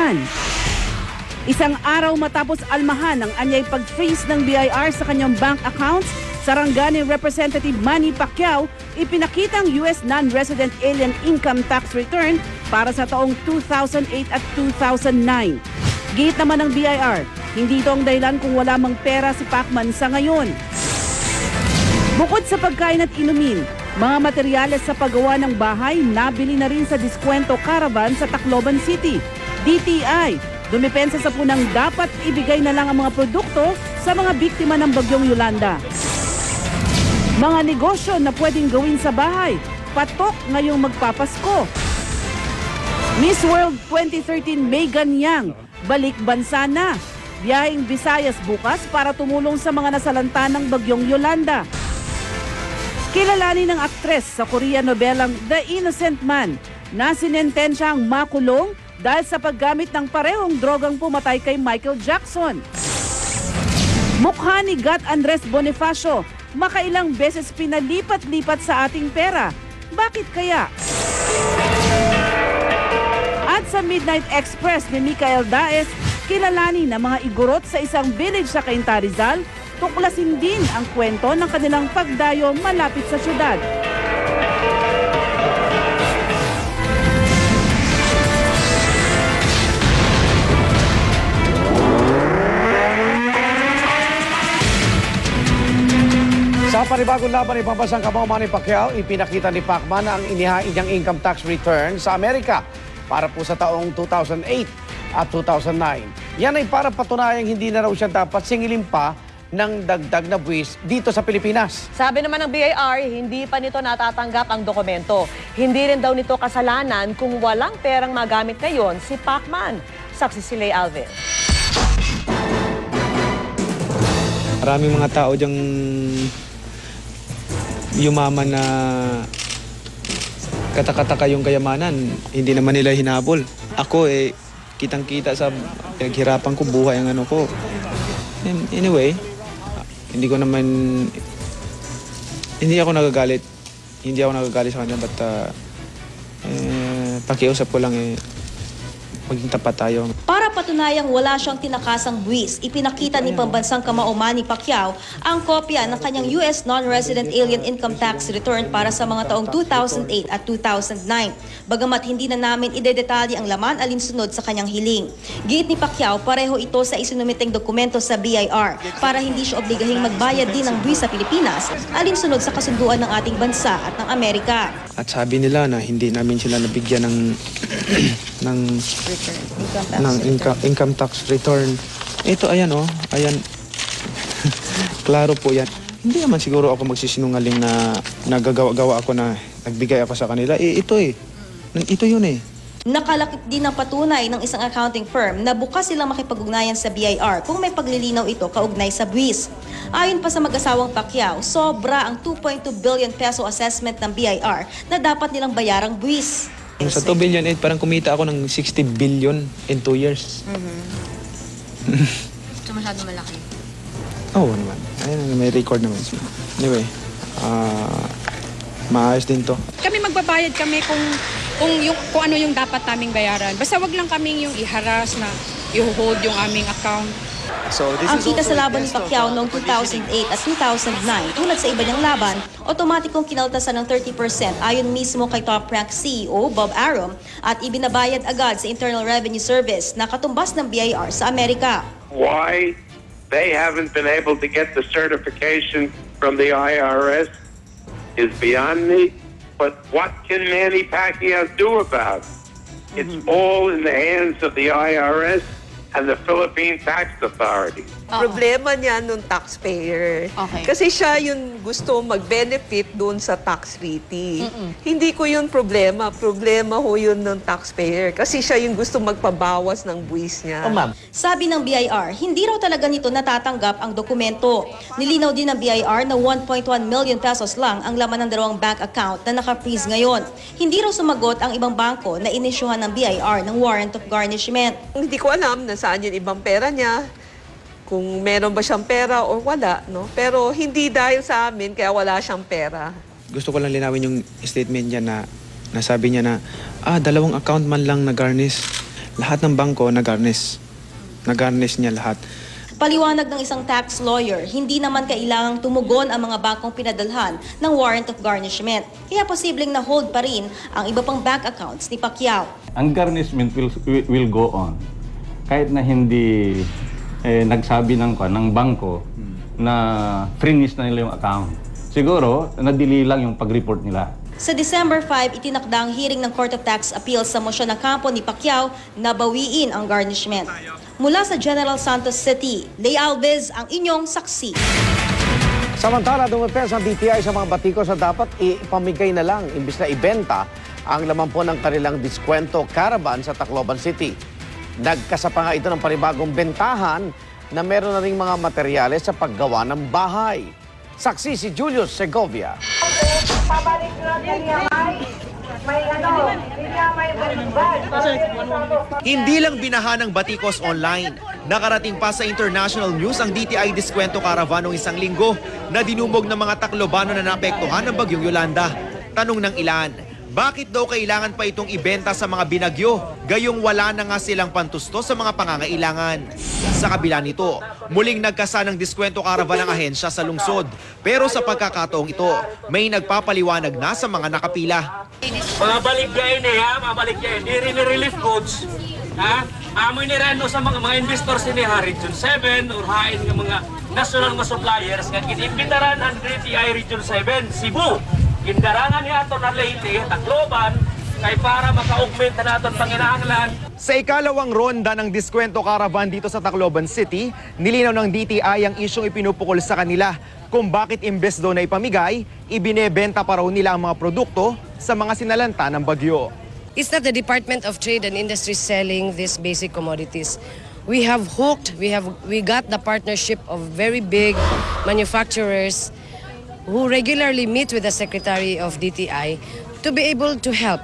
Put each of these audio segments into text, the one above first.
Bulacan. Isang araw matapos almahan ang anyay pag-freeze ng BIR sa kanyang bank accounts, Sarangani Representative Manny Pacquiao ipinakitang US non-resident alien income tax return para sa taong 2008 at 2009. Git naman ng BIR, hindi ito ang dahilan kung wala mang pera si Pacman sa ngayon. Bukod sa pagkain at inumin, mga materyales sa paggawa ng bahay nabili na rin sa Diskwento Caravan sa Tacloban City. DTI, dumipensa sa punang dapat ibigay na lang ang mga produkto sa mga biktima ng bagyong Yolanda. Mga negosyo na pwedeng gawin sa bahay, patok ngayong magpapasko. Miss World 2013 Megan Yang, balik bansa na. Biyaheng Visayas bukas para tumulong sa mga nasalanta ng bagyong Yolanda. Kilalanin ng aktres sa Korean nobelang The Innocent Man na sinentensyang makulong dahil sa paggamit ng parehong drogang pumatay kay Michael Jackson. Mukha ni Gat Andres Bonifacio, makailang beses pinalipat-lipat sa ating pera. Bakit kaya? At sa Midnight Express ni Michael Daes, kilalanin ng mga igorot sa isang village sa Cainta Rizal, tuklasin din ang kwento ng kanilang pagdayo malapit sa syudad. Sa panibagong laban ni Pambansang Kamao Manny Pacquiao, ipinakita ni Pacman ang inihain niyang income tax return sa Amerika para po sa taong 2008 at 2009. Yan ay para patunayang hindi na raw siya dapat singilin pa ng dagdag na buwis dito sa Pilipinas. Sabi naman ng BIR, hindi pa nito natatanggap ang dokumento. Hindi rin daw nito kasalanan kung walang perang magamit ngayon si Pacman. Saksi si Lay Alvin. Maraming mga tao diyang yumaman na katakataka yung kayamanan. Hindi naman nila hinabol. Ako kitang-kita sa pinaghirapan ko, buhay ang ano ko. Anyway, hindi ako nagagalit. Hindi ako nagagalit sa kanya, but pakiusap ko lang maging tapat tayo. Para patunayang wala siyang tinakasang buwis, ipinakita ni Pambansang Kamao Manny Pacquiao ang kopya ng kanyang US non-resident alien income tax return para sa mga taong 2008 at 2009. Bagamat hindi na namin idedetalye ang laman alinsunod sa kanyang hiling. Giit ni Pacquiao, pareho ito sa isinumiteng dokumento sa BIR para hindi siya obligahing magbayad din ng buwis sa Pilipinas alinsunod sa kasunduan ng ating bansa at ng Amerika. At sabi nila na hindi namin sila nabigyan ng income tax return. Ito, ayan ayan. Klaro po yan. Hindi naman siguro ako magsisinungaling na nagagawa ako na nagbigay ako sa kanila. Ito yun Nakalakip din ng patunay ng isang accounting firm na bukas silang makipag-ugnayan sa BIR kung may paglilinaw ito kaugnay sa buwis. Ayon pa sa mag-asawang Pacquiao, sobra ang 2.2 billion peso assessment ng BIR na dapat nilang bayarang buwis. Sa 2 billion, parang kumita ako ng 60 billion in 2 years. So masyado malaki. Oo naman. Ayun, may record naman siya. Anyway, maayos din to. Kami magbabayad kami kung ano yung dapat naming bayaran. Basta wag lang kaming yung i-harass na i-hold yung aming account. Ang kita sa laban ni Pacquiao noong 2008 at 2009, tulad sa iba niyang laban, otomatikong kinaltasan ng 30% ayon mismo kay Top Rank CEO Bob Arum at ibinabayad agad sa Internal Revenue Service na katumbas ng BIR sa Amerika. Why they haven't been able to get the certification from the IRS is beyond me. But what can Manny Pacquiao do about it? It's all in the hands of the IRS and the Philippine Tax Authority. Problema niya nung taxpayer. Okay. Kasi siya yung gusto mag-benefit doon sa tax treaty. Hindi ko yun problema. Problema ho yun ng taxpayer. Kasi siya yung gusto magpabawas ng buwis niya. Sabi ng BIR, hindi raw talaga nito natatanggap ang dokumento. Nilinaw din ng BIR na 1.1 million pesos lang ang laman ng dalawang bank account na naka-freeze ngayon. Hindi raw sumagot ang ibang bangko na inisyuhan ng BIR ng warrant of garnishment. Hindi ko alam na saan yung ibang pera niya. Kung meron ba siyang pera o wala, no? Pero hindi dahil sa amin kaya wala siyang pera. Gusto ko lang linawin yung statement niya na nasabi niya na, dalawang account man lang na garnish. lahat ng bangko na-garnish. Na-garnish niya lahat. Paliwanag ng isang tax lawyer, hindi naman kailangang tumugon ang mga bangkong pinadalhan ng warrant of garnishment. Kaya posibleng na-hold pa rin ang iba pang bank accounts ni Pacquiao. Ang garnishment will go on. Kahit na hindi nagsabi ng bangko na freeze na nila yung account. Siguro, nadili lang yung pag-report nila. Sa December 5, itinakda ang hearing ng Court of Tax Appeals sa mosyon ng kampo ni Pacquiao na bawiin ang garnishment. Mula sa General Santos City, Lay Alves ang inyong saksi. Samantala, dumipens ang DTI sa mga batikos na dapat ipamigay na lang imbis na ibenta ang laman po ng kanilang diskwento caravan sa Tacloban City. Nagkasapa nga ito ng panibagong bentahan na meron na ring mga materyales sa paggawa ng bahay. Saksi si Julius Segovia. Hindi lang binaha ng batikos online. Nakarating pa sa international news ang DTI Diskwento Caravan noong isang linggo na dinumog ng mga Taclobano na naapektuhan ng bagyong Yolanda. Tanong ng ilan, bakit daw kailangan pa itong ibenta sa mga binagyo, gayong wala na nga silang pantusto sa mga pangangailangan? Sa kabila nito, muling nagkasa ng Diskwento Caravan ang ahensya sa lungsod. Pero sa pagkakataong ito, may nagpapaliwanag na sa mga nakapila. Mga baligyain mga baligyain, di rin relief goods. Amoy ni Reno sa mga investors ni Region 7 or hain ng mga national mga suppliers nga kinipitaran ang DTI Region 7, Cebu. Kindarangan niya ito na Leyte, Tacloban, kay para maka-augment na natin panginahanglan. Sa ikalawang ronda ng Diskwento Caravan dito sa Tacloban City, nilinaw ng DTI ang isyong ipinupukol sa kanila kung bakit imbes daw na ipamigay, ibinebenta pa raw nila ang mga produkto sa mga sinalanta ng bagyo. It's not the Department of Trade and Industry selling these basic commodities. We have hooked, we got the partnership of very big manufacturers who regularly meet with the Secretary of DTI to be able to help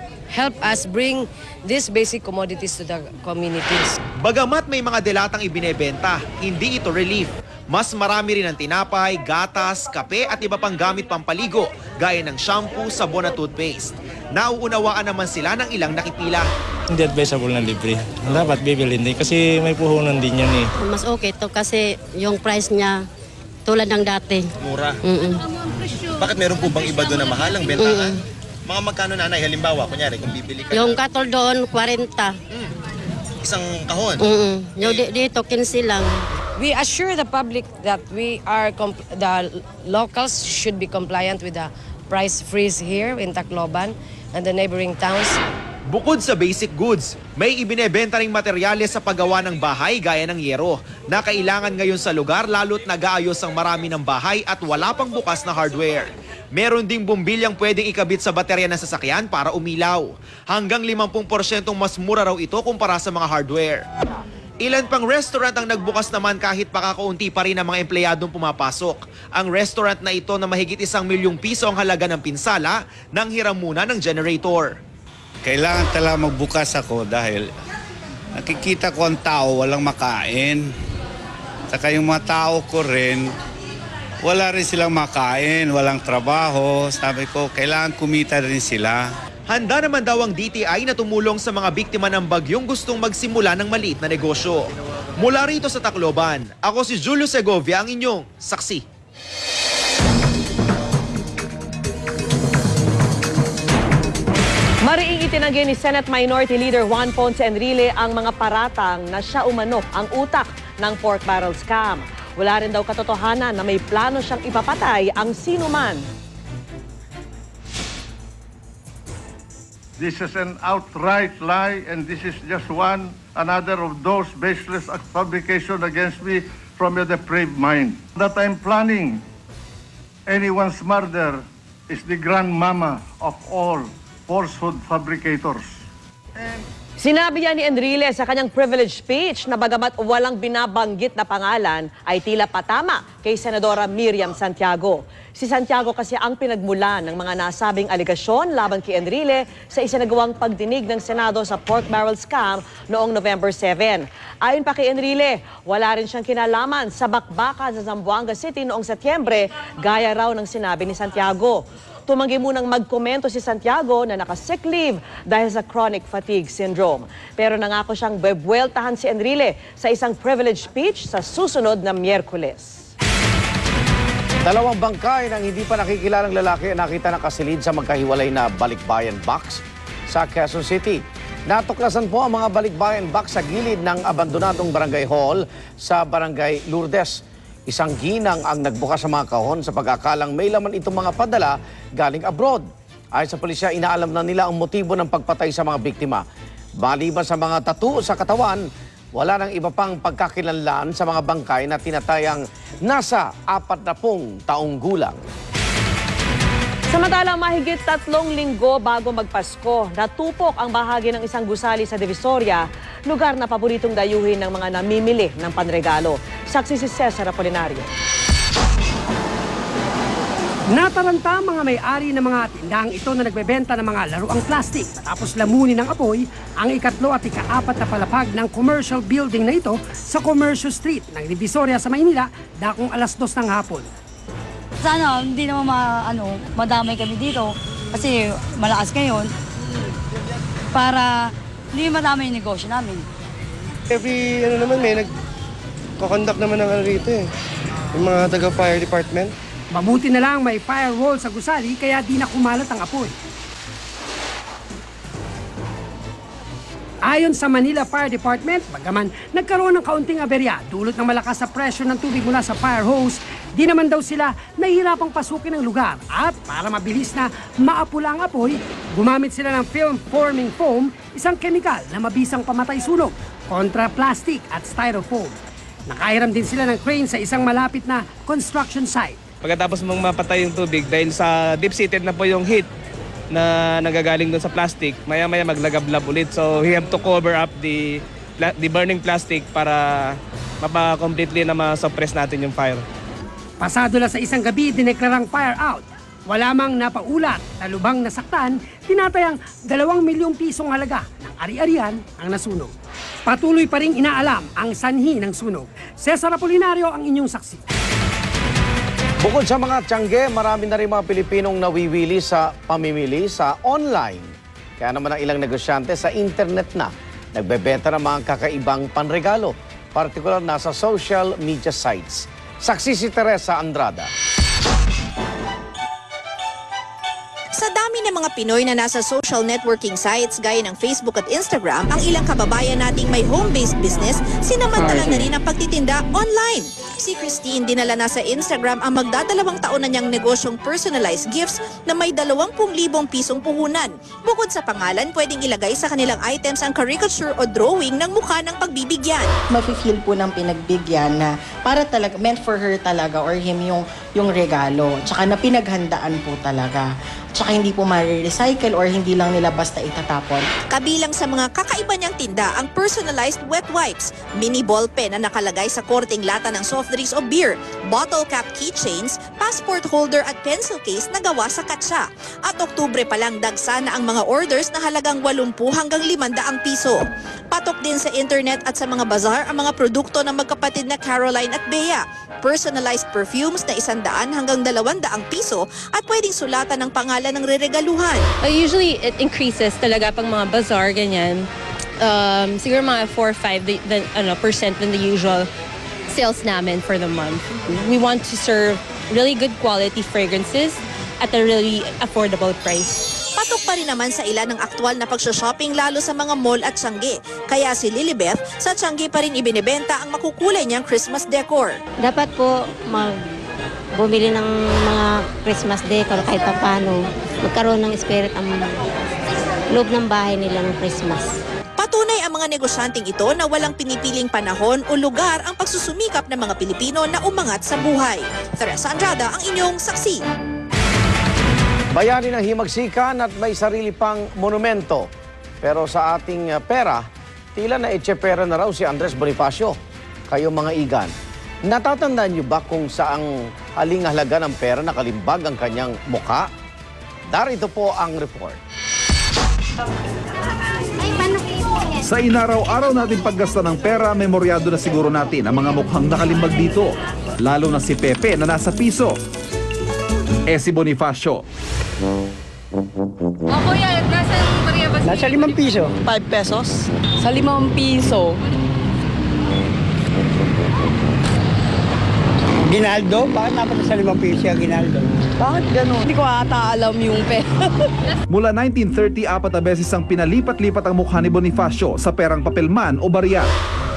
us bring these basic commodities to the communities. Bagamat may mga delatang ibinebenta, hindi ito relief. Mas marami rin ang tinapay, gatas, kape at iba pang gamit pampaligo, gaya ng shampoo, sabon at toothpaste. Nauunawaan naman sila ng ilang nakipila. Hindi advisable na libre. Dapat bibilin din kasi may puhunan din yan eh. Mas okay to kasi yung price niya tulad ng dati. Mura? Bakit meron po bang iba doon na mahal ang bentahan? Mga magkano nanay? Halimbawa, kunyari, kung bibili ka yung katol doon, 40. Isang kahon? Yung dito, 15 lang. We assure the public that the locals should be compliant with the price freeze here in Tacloban and the neighboring towns. Bukod sa basic goods, may ibinebenta ring materyales sa paggawa ng bahay gaya ng yero na kailangan ngayon sa lugar lalo't nag-aayos ang marami ng bahay at wala pang bukas na hardware. Meron ding bumbilyang pwedeng ikabit sa baterya ng sasakyan para umilaw. Hanggang 50% mas mura raw ito kumpara sa mga hardware. Ilan pang restaurant ang nagbukas naman kahit pakakaunti pa rin ang mga empleyadong pumapasok. Ang restaurant na ito na mahigit 1 milyong piso ang halaga ng pinsala nang hiram muna ng generator. Kailangan talaga magbukas ako dahil nakikita ko ang tao walang makain. Saka yung mga tao ko rin, wala rin silang makain, walang trabaho. Sabi ko, kailangan kumita rin sila. Handa naman daw ang DTI na tumulong sa mga biktima ng bagyong gustong magsimula ng maliit na negosyo. Mula rito sa Tacloban, ako si Julio Segovia, ang inyong saksi. Mariing itinanggi ni Senate Minority Leader Juan Ponce Enrile ang mga paratang na siya umano ang utak ng pork barrel scam. Wala rin daw katotohanan na may plano siyang ipapatay ang sinuman. This is an outright lie and this is just another of those baseless fabrication against me from your depraved mind. That I'm planning anyone's murder is the grandmama of all falsehood fabricators. Sinabi yan ni Enrile sa kanyang privilege speech na bagamat walang binabanggit na pangalan ay tila patama kay Senadora Miriam Santiago. Si Santiago kasi ang pinagmulan ng mga nasabing aligasyon laban kay Enrile sa isinagawang pagdinig ng Senado sa pork barrel scam noong November 7. Ayon pa kay Enrile, wala rin siyang kinalaman sa bakbakan sa Zamboanga City noong Setyembre gaya raw ng sinabi ni Santiago. Tumanggi munang magkomento si Santiago na naka-sick leave dahil sa chronic fatigue syndrome. Rome. Pero nangako siyang bebueltahan si Enrile sa isang privilege speech sa susunod na Miyerkules. Dalawang bangkay ng hindi pa nakikilalang lalaki ang nakita nakasilid sa magkahiwalay na balikbayan box sa Quezon City. Natuklasan po ang mga balikbayan box sa gilid ng abandonadong barangay hall sa barangay Lourdes. Isang ginang ang nagbukas sa mga kahon sa pag-akalang may laman itong mga padala galing abroad. Ayon sa pulisya, inaalam na nila ang motibo ng pagpatay sa mga biktima. Maliban sa mga tattoo sa katawan, wala nang iba pang pagkakilanlan sa mga bangkay na tinatayang nasa 40 taong gulang. Samantala, mahigit 3 linggo bago magpasko, natupok ang bahagi ng isang gusali sa Divisoria, lugar na paboritong dayuhin ng mga namimili ng panregalo. Saksi si Cesar Apolinario. Nataranta mga may-ari ng mga tindahang ito na nagbebenta ng mga laruang plastic. Tapos lamunin ng apoy ang ikatlo at ika-4 na palapag ng commercial building na ito sa Commercial Street ng Divisoria sa Maynila dakong 2:00 ng hapon. Sana hindi naman madamay kami dito kasi malakas ngayon para hindi madamay yung negosyo namin. Every naman may nagko-conduct naman ng rito yung mga taga-fire department. Mabuti na lang may firewall sa gusali kaya di na kumalat ang apoy. Ayon sa Manila Fire Department, bagaman nagkaroon ng kaunting aberya dulot ng malakas na pressure ng tubig mula sa fire hose, di naman daw sila nahihirapang pasukin ang lugar at para mabilis na maapula ang apoy, gumamit sila ng film-forming foam, isang kemikal na mabisang pamatay sunog, kontra plastic at styrofoam. Nakahiram din sila ng crane sa isang malapit na construction site. Pagkatapos mong mapatay yung tubig dahil sa deep-seated na po yung heat na nagagaling doon sa plastic, maya-maya maglagablab ulit. So we have to cover up the burning plastic para mapa-completely na ma-suppress natin yung fire. Pasado na sa isang gabi, dineklarang fire out. Wala mang napaulat na lubang nasaktan, tinatayang 2 milyong pisong halaga ng ari-arian ang nasunog. Patuloy pa ring inaalam ang sanhi ng sunog. Cesar Apolinario ang inyong saksi. Bukod sa mga tiyangge, marami na rin mga Pilipinong nawiwili sa pamimili sa online. Kaya naman ang ilang negosyante sa internet na nagbebenta ng mga kakaibang panregalo, partikular na sa social media sites. Saksi si Teresa Andrada. Sa dami ng mga Pinoy na nasa social networking sites gaya ng Facebook at Instagram, ang ilang kababayan nating may home-based business, sinamantala na rin ang pagtitinda online. Si Christine dinala na sa Instagram ang magdadalawang taon na niyang negosyong personalized gifts na may 20,000 pisong puhunan. Bukod sa pangalan, pwedeng ilagay sa kanilang items ang caricature o drawing ng mukha ng pagbibigyan. Mafe-feel po ng pinagbigyan na para talaga, meant for her talaga or him yung regalo. Tsaka na pinaghandaan po talaga. Tsaka hindi po ma-recycle or hindi lang nila basta itatapon. Kabilang sa mga kakaiba niyang tinda ang personalized wet wipes, mini ballpen na nakalagay sa korting lata ng soft drinks o beer, bottle cap keychains, passport holder at pencil case na gawa sa katsa. At Oktubre pa lang dagsa na ang mga orders na halagang 80 hanggang 500 piso. Patok din sa internet at sa mga bazaar ang mga produkto ng magkapatid na Caroline at Bea. Personalized perfumes na 100 hanggang 200 piso at pwedeng sulatan ng pangalan ng reregaluhan. Usually it increases talaga pag mga bazaar, ganyan. Siguro mga 4-5% than the usual sales namin for the month. We want to serve really good quality fragrances at a really affordable price. Patok pa rin naman sa ilan ng aktwal na pagsha-shopping lalo sa mga mall at Tiangge. Kaya si Lilibeth, sa Tiangge pa rin ibinebenta ang makukulay niyang Christmas decor. Dapat po bumili ng mga Christmas decor kahit pa paano magkaroon ng spirit ang loob ng bahay nila ng Christmas. Patunay ang mga negosyanteng ito na walang pinipiling panahon o lugar ang pagsusumikap ng mga Pilipino na umangat sa buhay. Teresa Andrada ang inyong saksi. Bayani ng himagsikan at may sarili pang monumento. Pero sa ating pera, tila na etsepera na raw si Andres Bonifacio. Kayo mga igan, natatandaan niyo ba kung saang haling halaga ng pera nakalimbag ang kanyang mukha? Darito po ang report. Sa inaraw-araw natin paggasta ng pera, memoryado na siguro natin ang mga mukhang nakalimbag dito. Lalo na si Pepe na nasa piso. Si Bonifacio. Kuya, nasa Maria ba Nasa 5 piso. 5 pesos. Sa 5 piso. Ginaldo? Bakit dapat sa 5 piso yung Ginaldo? Bakit ganun? Hindi ko ata alam yung pera. Mula 1930, 4 na beses ang pinalipat-lipat ang mukha ni Bonifacio sa perang papelman o barya.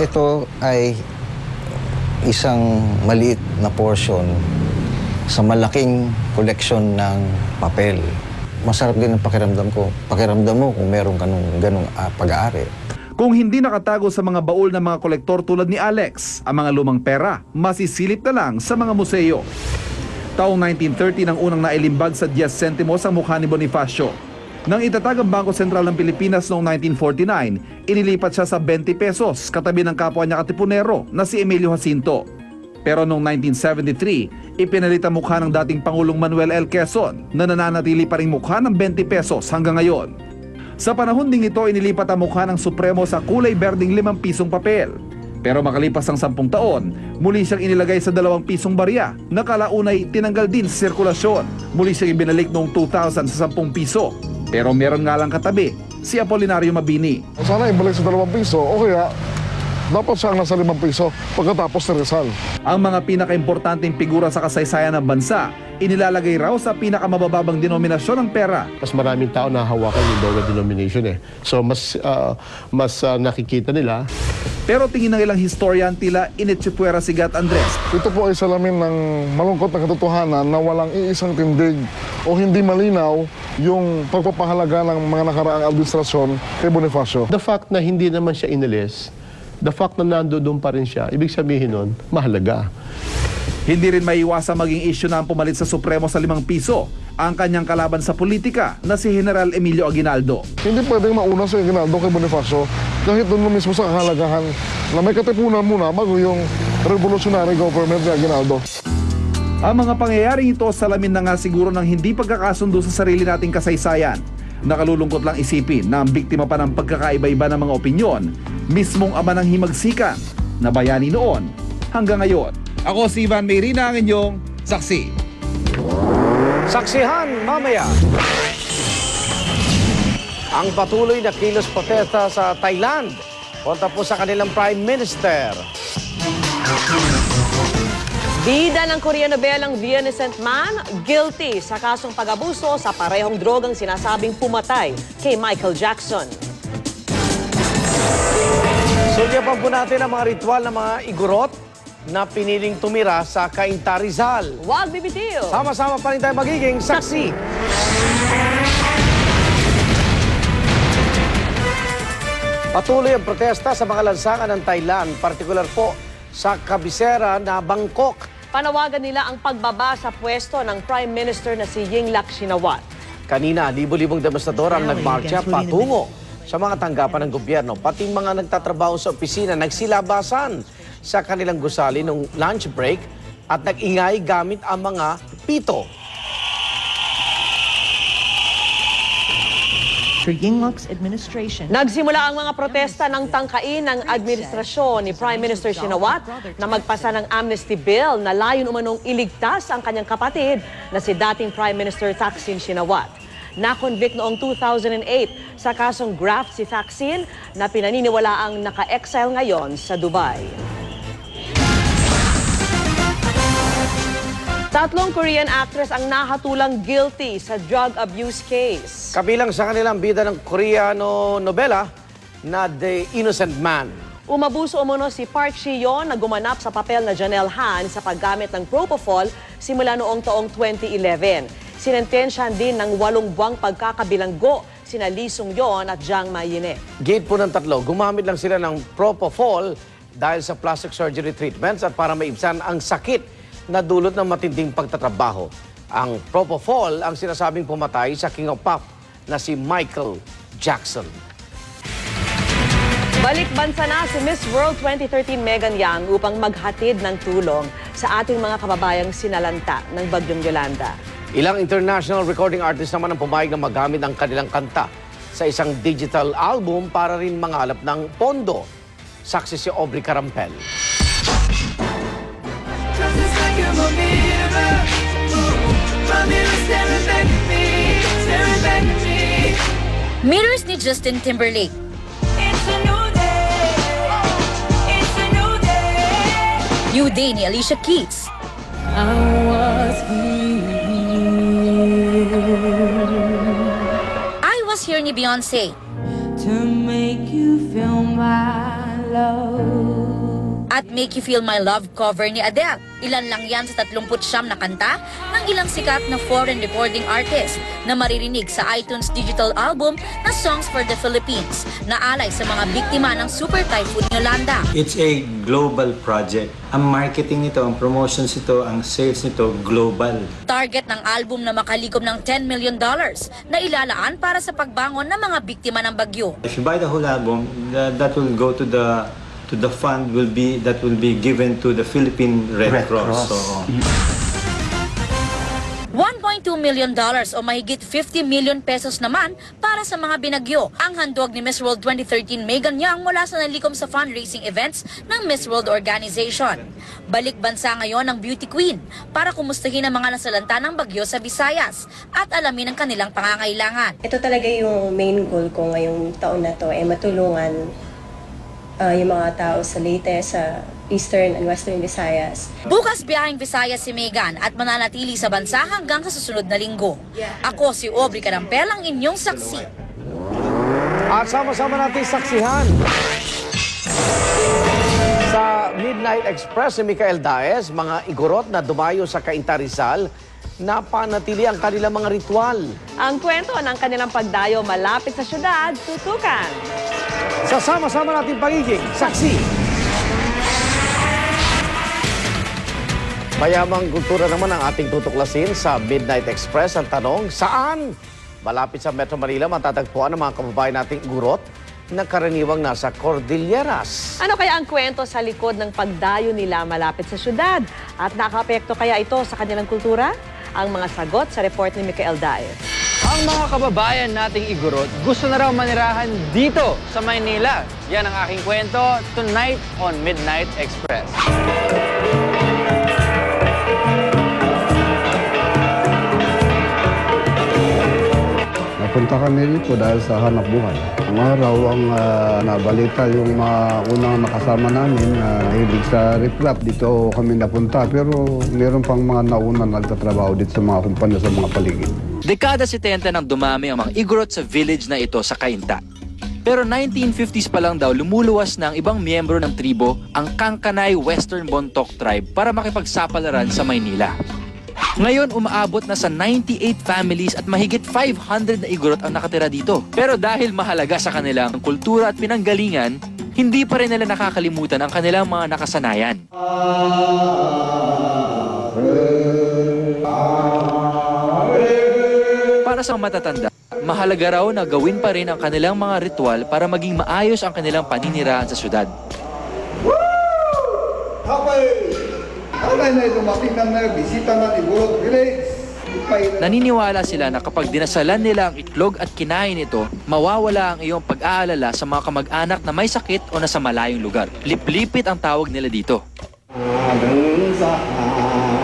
Ito ay isang maliit na portion sa malaking koleksyon ng papel. Masarap din ang pakiramdam ko. Pakiramdam mo kung meron ganong pag-aari. Kung hindi nakatago sa mga baul ng mga kolektor tulad ni Alex, ang mga lumang pera masisilip na lang sa mga museo. Taong 1930 nang unang nailimbag sa 10 sentimos ang mukha ni Bonifacio. Nang itatag ang Bangko Sentral ng Pilipinas noong 1949, inilipat siya sa 20 pesos katabi ng kapwa niya katipunero na si Emilio Jacinto. Pero noong 1973, ipinalit ang mukha ng dating Pangulong Manuel L. Quezon na nananatili pa ring mukha ng 20 pesos hanggang ngayon. Sa panahon ding ito, inilipat ang mukha ng Supremo sa kulay berdeng 5 pisong papel. Pero makalipas ang 10 taon, muli siyang inilagay sa 2 pisong barya na kalaunay tinanggal din sa sirkulasyon. Muli siyang ibinalik noong 2000 sa 10 piso. Pero meron nga lang katabi, si Apolinario Mabini. Sana ibalik sa 2 piso o kaya dapat siyang nasa 5 piso pagkatapos ni Rizal. Ang mga pinakaimportanteng figura sa kasaysayan ng bansa, inilalagay raw sa pinakamabababang denominasyon ng pera. Mas maraming tao na hawakan yung lower denomination eh. So mas nakikita nila. Pero tingin ng ilang historian tila initsipwera si Gat Andres. Ito po ay salamin ng malungkot na katotohanan na walang iisang tindig o hindi malinaw yung pagpapahalaga ng mga nakaraang administrasyon kay Bonifacio. The fact na hindi naman siya inalis, the fact na nandoon pa rin siya, ibig sabihin nun, mahalaga. Hindi rin maiiwasang maging issue na ang pumalit sa Supremo sa 5 piso ang kanyang kalaban sa politika na si General Emilio Aguinaldo. Hindi pwedeng mauna si Aguinaldo kay Bonifacio kahit doon mismo sa kahalagahan na may katipunan muna bago yung revolutionary government ni Aguinaldo. Ang mga pangyayaring ito salamin na nga siguro ng hindi pagkakasundo sa sarili nating kasaysayan. Nakalulungkot lang isipin na ang biktima pa ng pagkakaiba-iba ng mga opinyon, mismong ama ng himagsikan na bayani noon hanggang ngayon. Ako si Ivan Mayrina, ang inyong saksi. Saksihan mamaya. Ang patuloy na kilos protesta sa Thailand kontra po sa kanilang Prime Minister. Bida ng Korean novelang The Innocent Man, guilty sa kasong pag-abuso sa parehong drogang sinasabing pumatay kay Michael Jackson. Sulyapan po natin ang mga ritual ng mga igorot na piniling tumira sa Cainta, Rizal. Huwag bibitiw! Sama-sama pa rin tayo magiging saksi. Patuloy ang protesta sa mga lansangan ng Thailand, partikular po sa kabisera na Bangkok. Panawagan nila ang pagbaba sa pwesto ng Prime Minister na si Yingluck Shinawatra. Kanina, libo-libong demonstrador ang nagmarcha patungo sa mga tanggapan ng gobyerno. Pati mga nagtatrabaho sa opisina nagsilabasan sa kanilang gusali nung lunch break at nag-ingay gamit ang mga pito. Yingluck's administration. Nagsimula ang mga protesta ng tangkain ng administrasyon ni Prime Minister Shinawatra na magpasa ng amnesty bill na layon umanong iligtas ang kanyang kapatid na si dating Prime Minister Thaksin Shinawatra. Na-convict noong 2008 sa kasong graft si Thaksin na pinaniniwalaang naka-exile ngayon sa Dubai. Tatlong Korean actress ang nahatulang guilty sa drug abuse case. Kabilang sa kanilang bida ng Koreano novela na The Innocent Man. Umabuso umano si Park Ji-yeon na gumanap sa papel na Janelle Han sa paggamit ng propofol simula noong taong 2011. Sinentensyahan din ng 8 buwang pagkakabilanggo sina Lee Sung-yeon at Jang Ma-yine. Gate po ng tatlo, gumamit lang sila ng propofol dahil sa plastic surgery treatments at para maibsan ang sakit na dulot ng matinding pagtatrabaho. Ang propofol ang sinasabing pumatay sa King of Pop na si Michael Jackson. Balik bansa na si Miss World 2013 Megan Yang upang maghatid ng tulong sa ating mga kababayang sinalanta ng Bagyong Yolanda. Ilang international recording artists naman ang pumayag na magamit ang kanilang kanta sa isang digital album para rin mangalap ng pondo. Saksi si Aubrey Carampel. Mirrors ni Justin Timberlake. New Day ni Alicia Keys. I Was Here ni Beyonce. To make you feel my love. At Make You Feel My Love cover ni Adele. Ilan lang yan sa 39 na kanta ng ilang sikat na foreign recording artist na maririnig sa iTunes digital album na Songs for the Philippines na alay sa mga biktima ng Super Typhoon Yolanda. It's a global project. Ang marketing nito, ang promotions nito, ang sales nito, global. Target ng album na makalikom ng $10 million na ilalaan para sa pagbangon ng mga biktima ng bagyo. If you buy the whole album, that will go to the fund that will be given to the Philippine Red Cross. So, $1.2 million o mahigit 50 million pesos naman para sa mga binagyo. Ang handog ni Miss World 2013 Megan Young mula sa nalikom sa fundraising events ng Miss World Organization. Balik bansa ngayon ang beauty queen para kumustahin ang mga nasalanta ng bagyo sa Visayas at alamin ang kanilang pangangailangan. Ito talaga yung main goal ko ngayong taon na to, matulungan yung mga tao sa Leyte, sa Eastern and Western Visayas. Bukas biyaheng Visayas si Megan at mananatili sa bansa hanggang sa susunod na linggo. Ako si Aubrey Carampel, ang inyong saksi. At sama-sama natin saksihan sa Midnight Express ni Micael Daez, mga igorot na dumayo sa Cainta Rizal, napanatili ang kanilang mga ritual. Ang kwento ng kanilang pagdayo malapit sa syudad, tutukan. Sasama-sama natin pagiging saksi. Mayamang kultura naman ang ating tutuklasin sa Midnight Express. Ang tanong, saan? Malapit sa Metro Manila matatagpuan ang mga kababayan nating igorot na karaniwang nasa Cordilleras. Ano kaya ang kwento sa likod ng pagdayo nila malapit sa syudad? At nakapekto kaya ito sa kanilang kultura? Ang mga sagot sa report ni Micael Daez. Ang mga kababayan nating igorot gusto na raw manirahan dito sa Maynila. Yan ang aking kwento tonight on Midnight Express. Napunta kami dito dahil sa hanap buhay. Ang araw ang nabalita yung mga unang nakasama namin na hilig sa riprap. Dito kami napunta pero meron pang mga nauna nagtatrabaho dito sa mga kumpanya sa mga paligid. Dekada 70 nang dumami ang mga igorot sa village na ito sa Cainta. Pero 1950s pa lang daw lumuluwas na ang ibang miyembro ng tribo, ang Kangkanay Western Bontoc Tribe, para makipagsapalaran sa Maynila. Ngayon, umaabot na sa 98 families at mahigit 500 na igorot ang nakatira dito. Pero dahil mahalaga sa kanilang kultura at pinanggalingan, hindi pa rin nila nakakalimutan ang kanilang mga nakasanayan. Para sa matatanda, mahalaga raw na gawin pa rin ang kanilang mga ritual para maging maayos ang kanilang paniniraan sa syudad. Naniniwala sila na kapag dinasalan nila ang itlog at kinain ito, mawawala ang iyong pag-aalala sa mga kamag-anak na may sakit o nasa malayong lugar. Liplipit ang tawag nila dito.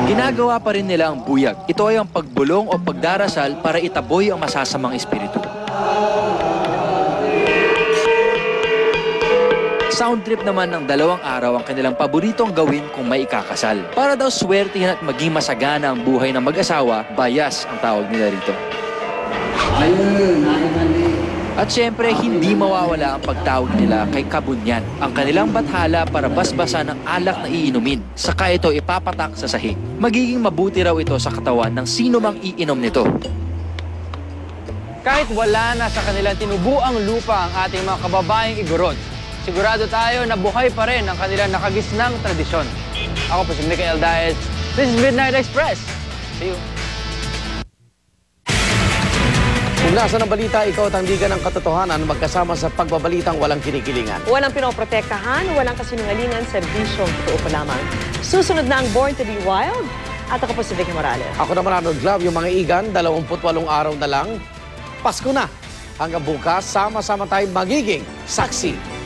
Ginagawa pa rin nila ang buyag. Ito ay ang pagbulong o pagdarasal para itaboy ang masasamang espiritu. Sound trip naman ng 2 araw ang kanilang paboritong gawin kung may ikakasal. Para daw swertihin at maging masagana ang buhay ng mag-asawa, bayas ang tawag nila rito. At syempre, hindi mawawala ang pagtawag nila kay Kabunyan, ang kanilang bathala para basbasan ng alak na iinumin. Saka ito ipapatak sa sahig. Magiging mabuti raw ito sa katawan ng sino mang iinom nito. Kahit wala na sa kanilang tinubuang lupa ang ating mga kababayang igorot, sigurado tayo na buhay pa rin ang kanilang nakagisnang tradisyon. Ako po si Micael Daez. This is Midnight Express. See you. Kung nasa ng balita, ikaw tangdigan ng katotohanan magkasama sa pagbabalitang walang kinikilingan. Walang pinoprotektahan, walang kasinungalingan, serbisyong totoo pa lamang. Susunod na ang Born to be Wild. At ako po si Vicky Morales. Ako naman, Arnold Glove, yung mga igan, 28 araw na lang. Pasko na. Hanggang bukas, sama-sama tayong magiging saksi.